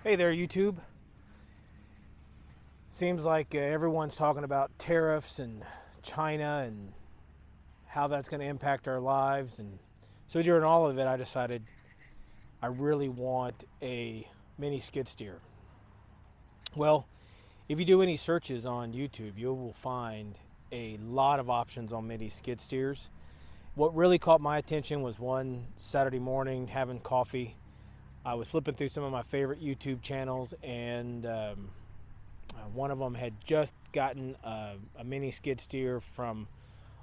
Hey there, YouTube. Seems like everyone's talking about tariffs and China and how that's going to impact our lives. And so during all of it, I decided I really want a mini skid steer. Well, if you do any searches on YouTube, you will find a lot of options on mini skid steers. What really caught my attention was one Saturday morning having coffee. I was flipping through some of my favorite YouTube channels, and one of them had just gotten a mini skid steer from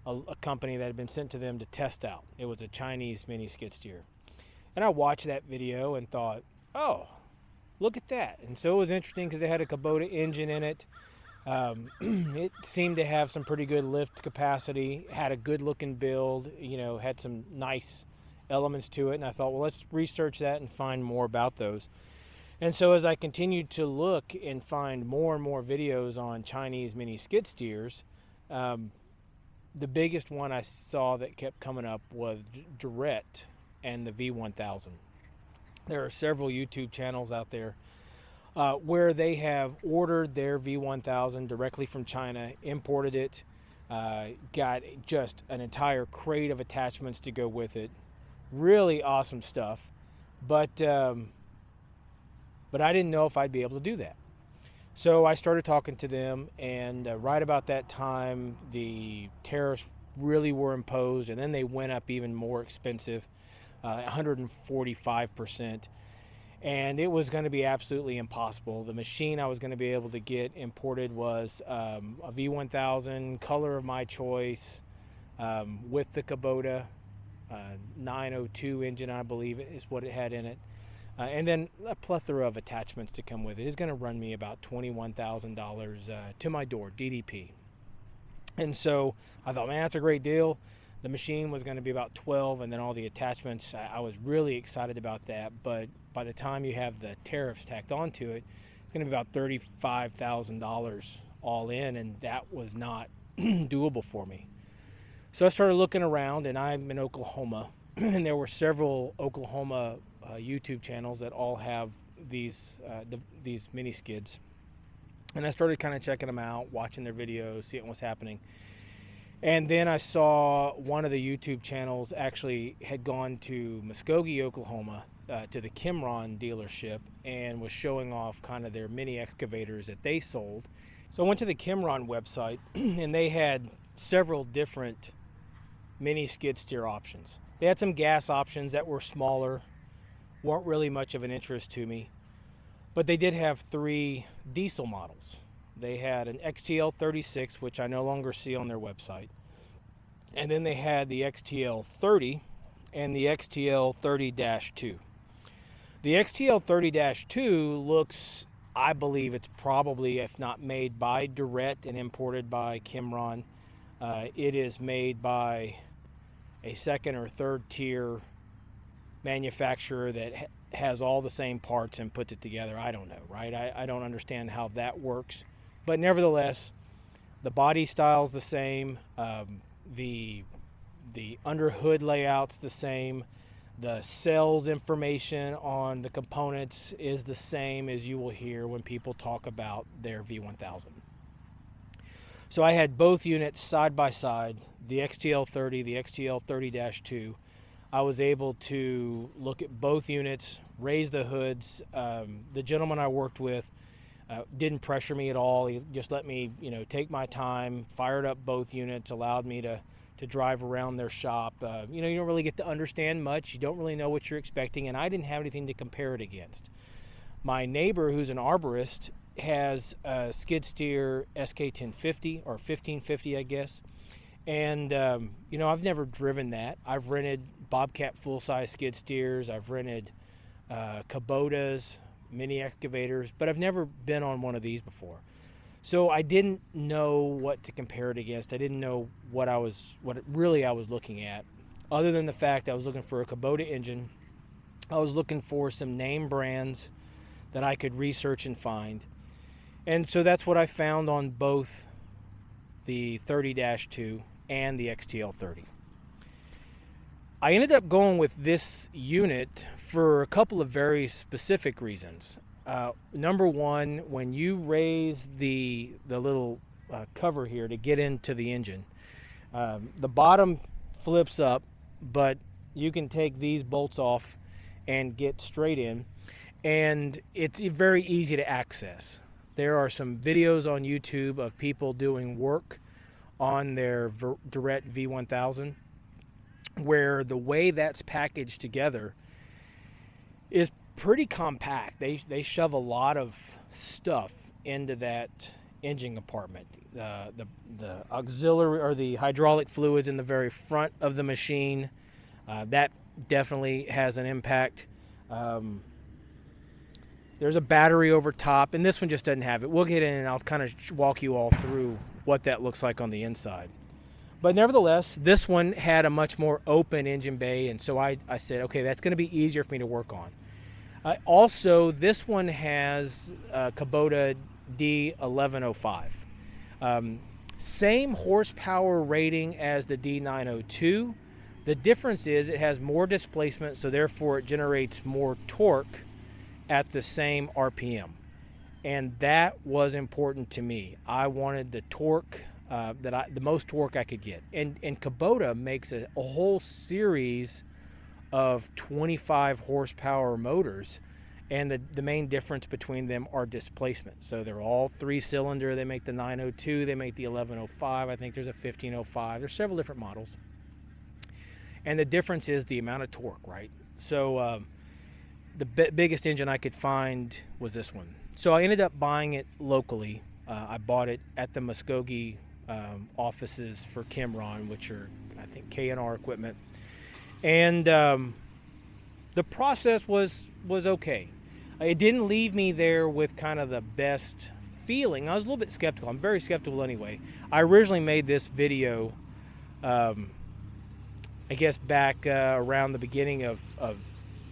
a company that had been sent to them to test out. It was a Chinese mini skid steer. And I watched that video and thought, oh, look at that. And so it was interesting because it had a Kubota engine in it. It seemed to have some pretty good lift capacity, had a good looking build, had some nice elements to it. And I thought, well, let's research that and find more about those. And so as I continued to look and find more and more videos on Chinese mini skid steers, the biggest one I saw that kept coming up was Tariffs and the V1000. There are several YouTube channels out there where they have ordered their V1000 directly from China, imported it, got just an entire crate of attachments to go with it. Really awesome stuff, but I didn't know if I'd be able to do that. So I started talking to them, and right about that time, the tariffs really were imposed, and then they went up even more expensive, 145%. And it was going to be absolutely impossible. The machine I was going to be able to get imported was a V1000, color of my choice, with the Kubota 902 engine, I believe is what it had in it. And then a plethora of attachments to come with it. It's going to run me about $21,000 to my door, DDP. And so I thought, man, that's a great deal. The machine was going to be about 12, and then all the attachments. I was really excited about that. But by the time you have the tariffs tacked onto it, it's going to be about $35,000 all in, and that was not doable for me. So I started looking around, and I'm in Oklahoma, and there were several Oklahoma YouTube channels that all have these mini skids. And I started kind of checking them out, watching their videos, seeing what's happening. And then I saw one of the YouTube channels actually had gone to Muskogee, Oklahoma, to the Kymron dealership, and was showing off kind of their mini excavators that they sold. So I went to the Kymron website, and they had several different mini skid steer options. They had some gas options that were smaller, weren't really much of an interest to me, but they did have 3 diesel models. They had an XTL36, which I no longer see on their website, and then they had the XTL30 and the XTL30-2. The XTL30-2 looks, I believe it's probably, if not made by Tariffs and imported by Kymron, it is made by a second or third tier manufacturer that has all the same parts and puts it together. I don't know, right? I don't understand how that works. But nevertheless, the body style's the same. The under hood layout's the same. The sales information on the components is the same as you will hear when people talk about their V1000. So I had both units side by side, the XTL30, the XTL30-2. I was able to look at both units, raise the hoods. The gentleman I worked with didn't pressure me at all. He just let me, take my time, fired up both units, allowed me to drive around their shop. You don't really get to understand much. You don't really know what you're expecting, and I didn't have anything to compare it against. My neighbor, who's an arborist, has a skid steer SK1050 or 1550, I guess. And, I've never driven that. I've rented Bobcat full-size skid steers. I've rented Kubotas, mini excavators, but I've never been on one of these before. So I didn't know what to compare it against. I didn't know what I was looking at, other than the fact I was looking for a Kubota engine. I was looking for some name brands that I could research and find. And so that's what I found on both the 30-2 and the XTL30. I ended up going with this unit for a couple of very specific reasons. Number one, when you raise the little cover here to get into the engine, the bottom flips up, but you can take these bolts off and get straight in, and it's very easy to access. There are some videos on YouTube of people doing work on their Direct V1000 where the way that's packaged together is pretty compact. They shove a lot of stuff into that engine compartment. The auxiliary or the hydraulic fluids in the very front of the machine, that definitely has an impact. There's a battery over top, and this one just doesn't have it. We'll get in and I'll kind of walk you all through what that looks like on the inside. But nevertheless, this one had a much more open engine bay, and so I said, okay, that's going to be easier for me to work on. Also, this one has Kubota D1105. Same horsepower rating as the D902. The difference is it has more displacement, so therefore it generates more torque at the same RPM. And that was important to me. I wanted the torque, the most torque I could get. And Kubota makes a whole series of 25 horsepower motors, and the main difference between them are displacement. So they're all 3-cylinder. They make the 902, they make the 1105. I think there's a 1505. There's several different models. And the difference is the amount of torque, right? So the biggest engine I could find was this one. So I ended up buying it locally. I bought it at the Muskogee offices for Kymron, which are, I think, K&R equipment. And the process was okay. It didn't leave me there with kind of the best feeling. I was a little bit skeptical. I'm very skeptical anyway. I originally made this video, I guess back around the beginning of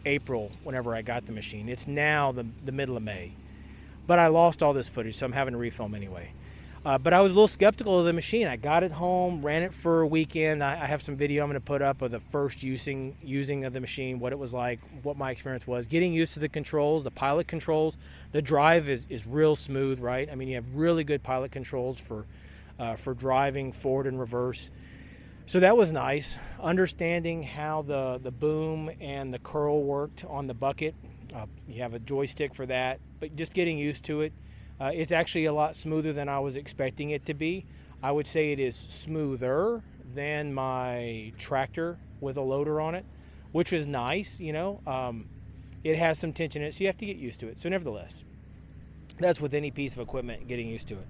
April, whenever I got the machine. It's now the middle of May. But I lost all this footage, so I'm having to refilm anyway. But I was a little skeptical of the machine. I got it home, ran it for a weekend. I have some video I'm going to put up of the first using of the machine, what it was like, what my experience was, getting used to the controls, the pilot controls. The drive is real smooth, right? I mean, you have really good pilot controls for driving forward and reverse. So that was nice. Understanding how the boom and the curl worked on the bucket. You have a joystick for that, but just getting used to it. It's actually a lot smoother than I was expecting it to be. I would say it is smoother than my tractor with a loader on it, which is nice, you know. It has some tension in it, so you have to get used to it. So nevertheless, that's with any piece of equipment, getting used to it.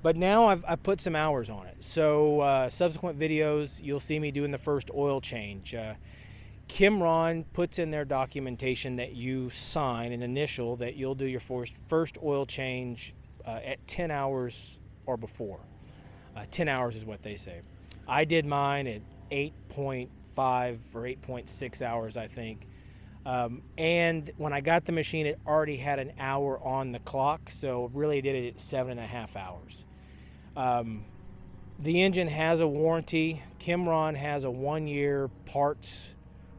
But now I've put some hours on it. So subsequent videos, you'll see me doing the first oil change. Kymron puts in their documentation that you sign, an initial, that you'll do your first oil change at 10 hours or before. 10 hours is what they say. I did mine at 8.5 or 8.6 hours, I think. And when I got the machine, it already had an hour on the clock, so really did it at 7.5 hours. The engine has a warranty. Kymron has a 1-year parts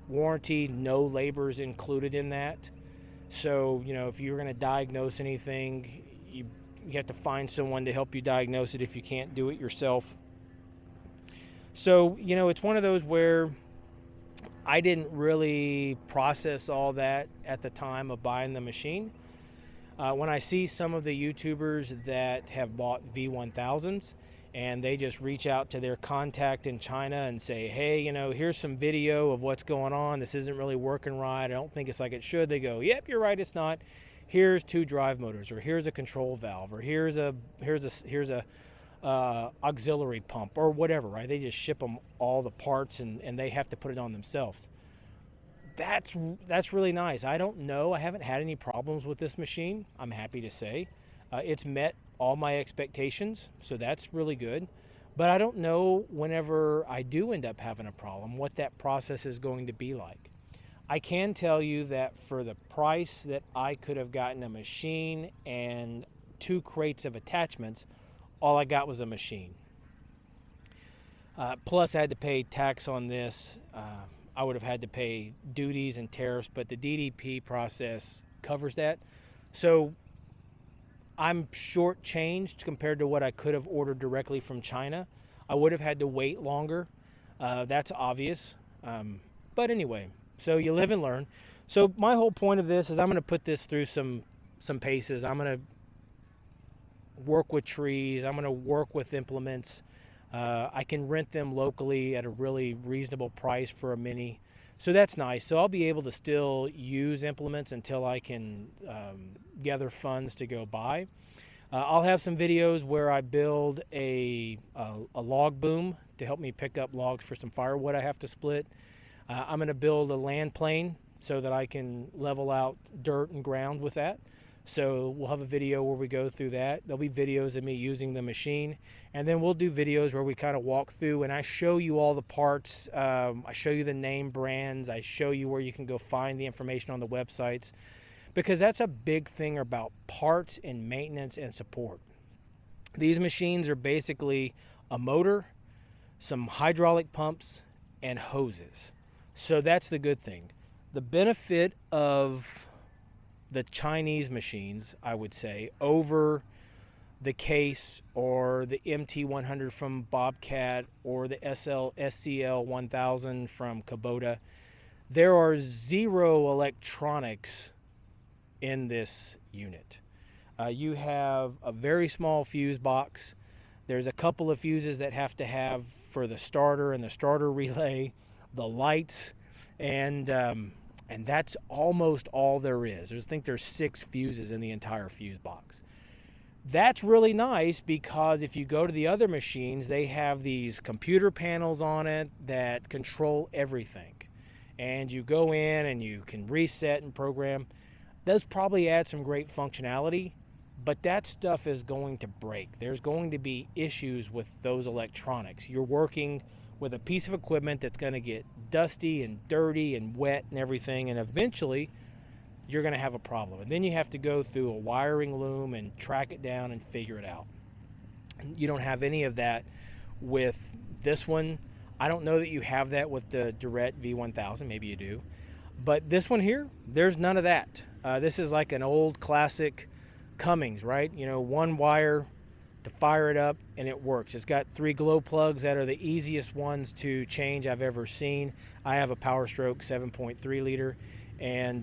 warranty, no labor is included in that. So, you know, if you're going to diagnose anything, you have to find someone to help you diagnose it if you can't do it yourself. So, you know, it's one of those where I didn't really process all that at the time of buying the machine. When I see some of the YouTubers that have bought V1000s, and they just reach out to their contact in China and say, hey, you know, here's some video of what's going on. This isn't really working right. I don't think it's like it should. They go, yep, you're right, it's not. Here's 2 drive motors, or here's a control valve, or here's a auxiliary pump, or whatever, right? They just ship them all the parts, and they have to put it on themselves. That's really nice. I don't know. I haven't had any problems with this machine, I'm happy to say. It's met all my expectations, so that's really good. But I don't know, whenever I do end up having a problem, what that process is going to be like. I can tell you that for the price that I could have gotten a machine and 2 crates of attachments, all I got was a machine. Plus I had to pay tax on this. I would have had to pay duties and tariffs, but the DDP process covers that. So I'm shortchanged compared to what I could have ordered directly from China. I would have had to wait longer. That's obvious. But anyway, so you live and learn. So my whole point of this is I'm going to put this through some paces. I'm going to work with trees. I'm going to work with implements. I can rent them locally at a really reasonable price for a mini. So that's nice. So I'll be able to still use implements until I can gather funds to go buy. I'll have some videos where I build a log boom to help me pick up logs for some firewood I have to split. I'm going to build a land plane so that I can level out dirt and ground with that. So we'll have a video where we go through that. There'll be videos of me using the machine. And then we'll do videos where we kind of walk through and I show you all the parts. I show you the name brands. I show you where you can go find the information on the websites. Because that's a big thing about parts and maintenance and support. These machines are basically a motor, some hydraulic pumps, and hoses. So that's the good thing. The benefit of the Chinese machines, I would say, over the Case or the MT100 from Bobcat or the SCL1000 from Kubota, there are zero electronics in this unit. You have a very small fuse box. There's a couple of fuses that have to have for the starter and the starter relay, the lights, and that's almost all there is. I think there's 6 fuses in the entire fuse box. That's really nice because if you go to the other machines, they have these computer panels on it that control everything. And you go in and you can reset and program. Those probably add some great functionality, but that stuff is going to break. There's going to be issues with those electronics. You're working with a piece of equipment that's going to get dusty and dirty and wet and everything, and eventually you're going to have a problem. And then you have to go through a wiring loom and track it down and figure it out. You don't have any of that with this one. I don't know that you have that with the Direct V1000. Maybe you do. But this one here, there's none of that. This is like an old classic Cummins, right? You know, one wire to fire it up and it works. It's got 3 glow plugs that are the easiest ones to change I've ever seen. I have a Power Stroke 7.3 liter and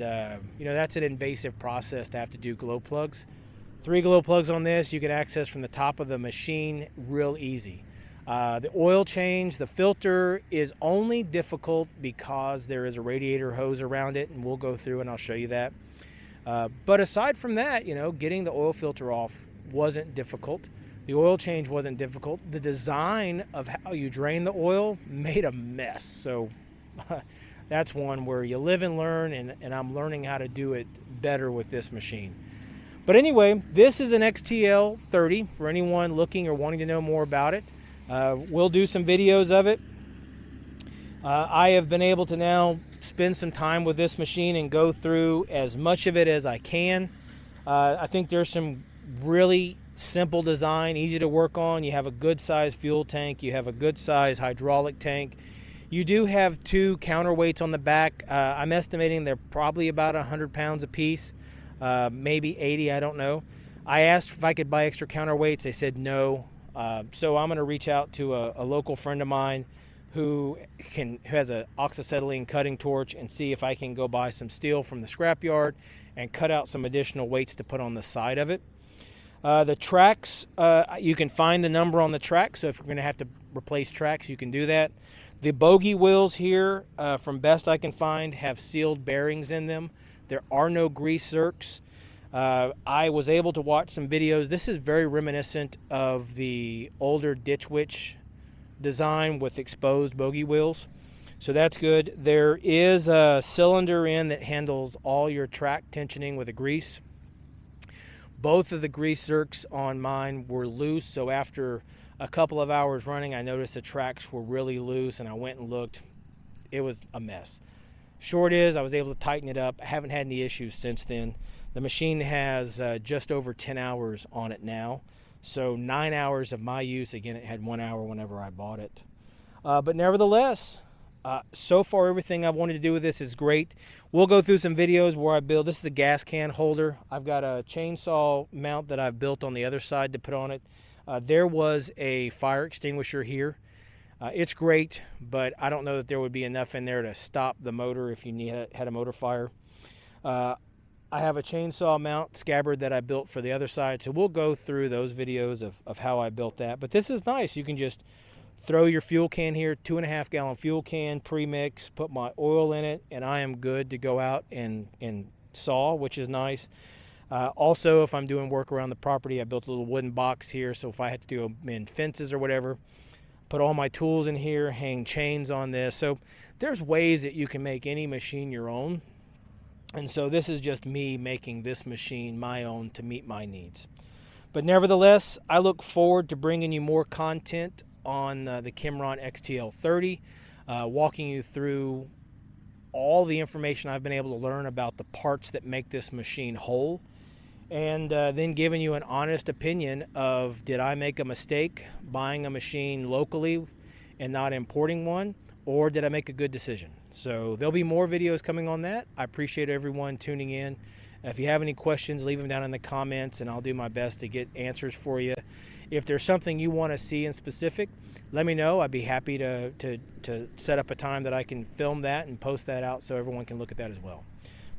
you know, that's an invasive process to have to do glow plugs. 3 glow plugs on this you can access from the top of the machine real easy. The oil change, the filter is only difficult because there is a radiator hose around it, and we'll go through and I'll show you that. But aside from that, you know, getting the oil filter off wasn't difficult. The oil change wasn't difficult. The design of how you drain the oil made a mess. So that's one where you live and learn, and I'm learning how to do it better with this machine. But anyway, this is an XTL30 for anyone looking or wanting to know more about it. We'll do some videos of it. I have been able to now spend some time with this machine and go through as much of it as I can. I think there's some really simple design, easy to work on. You have a good size fuel tank. You have a good size hydraulic tank. You do have 2 counterweights on the back. I'm estimating they're probably about 100 pounds a piece, maybe 80, I don't know. I asked if I could buy extra counterweights. They said no. So I'm going to reach out to a local friend of mine who has an oxyacetylene cutting torch and see if I can go buy some steel from the scrapyard and cut out some additional weights to put on the side of it. The tracks, you can find the number on the track, so if you're going to have to replace tracks, you can do that. The bogie wheels here, from best I can find, have sealed bearings in them. There are no grease zerks. I was able to watch some videos. This is very reminiscent of the older Ditch Witch design with exposed bogie wheels. So that's good. There is a cylinder in that handles all your track tensioning with a grease. Both of the grease zerks on mine were loose, so after a couple of hours running, I noticed the tracks were really loose, and I went and looked. It was a mess. Short is, I was able to tighten it up. I haven't had any issues since then. The machine has just over 10 hours on it now. So 9 hours of my use. Again, it had 1 hour whenever I bought it. But nevertheless, So far, everything I've wanted to do with this is great. We'll go through some videos where I build. This is a gas can holder. I've got a chainsaw mount that I've built on the other side to put on it. There was a fire extinguisher here. It's great, but I don't know that there would be enough in there to stop the motor if you had a motor fire. I have a chainsaw mount scabbard that I built for the other side, so we'll go through those videos of how I built that. But this is nice. You can just throw your fuel can here, 2.5 gallon fuel can, pre-mix, put my oil in it, and I am good to go out and saw, which is nice. Also, if I'm doing work around the property, I built a little wooden box here, so if I had to do in fences or whatever, put all my tools in here, hang chains on this. So there's ways that you can make any machine your own. And so this is just me making this machine my own to meet my needs. But nevertheless, I look forward to bringing you more content on the Kymron XTL30, walking you through all the information I've been able to learn about the parts that make this machine whole, and then giving you an honest opinion of, did I make a mistake buying a machine locally and not importing one, or did I make a good decision? So there'll be more videos coming on that. I appreciate everyone tuning in. If you have any questions, leave them down in the comments and I'll do my best to get answers for you. If there's something you want to see in specific, let me know. I'd be happy to set up a time that I can film that and post that out so everyone can look at that as well.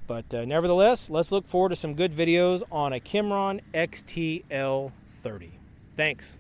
But nevertheless, let's look forward to some good videos on a Kymron XTL30. Thanks.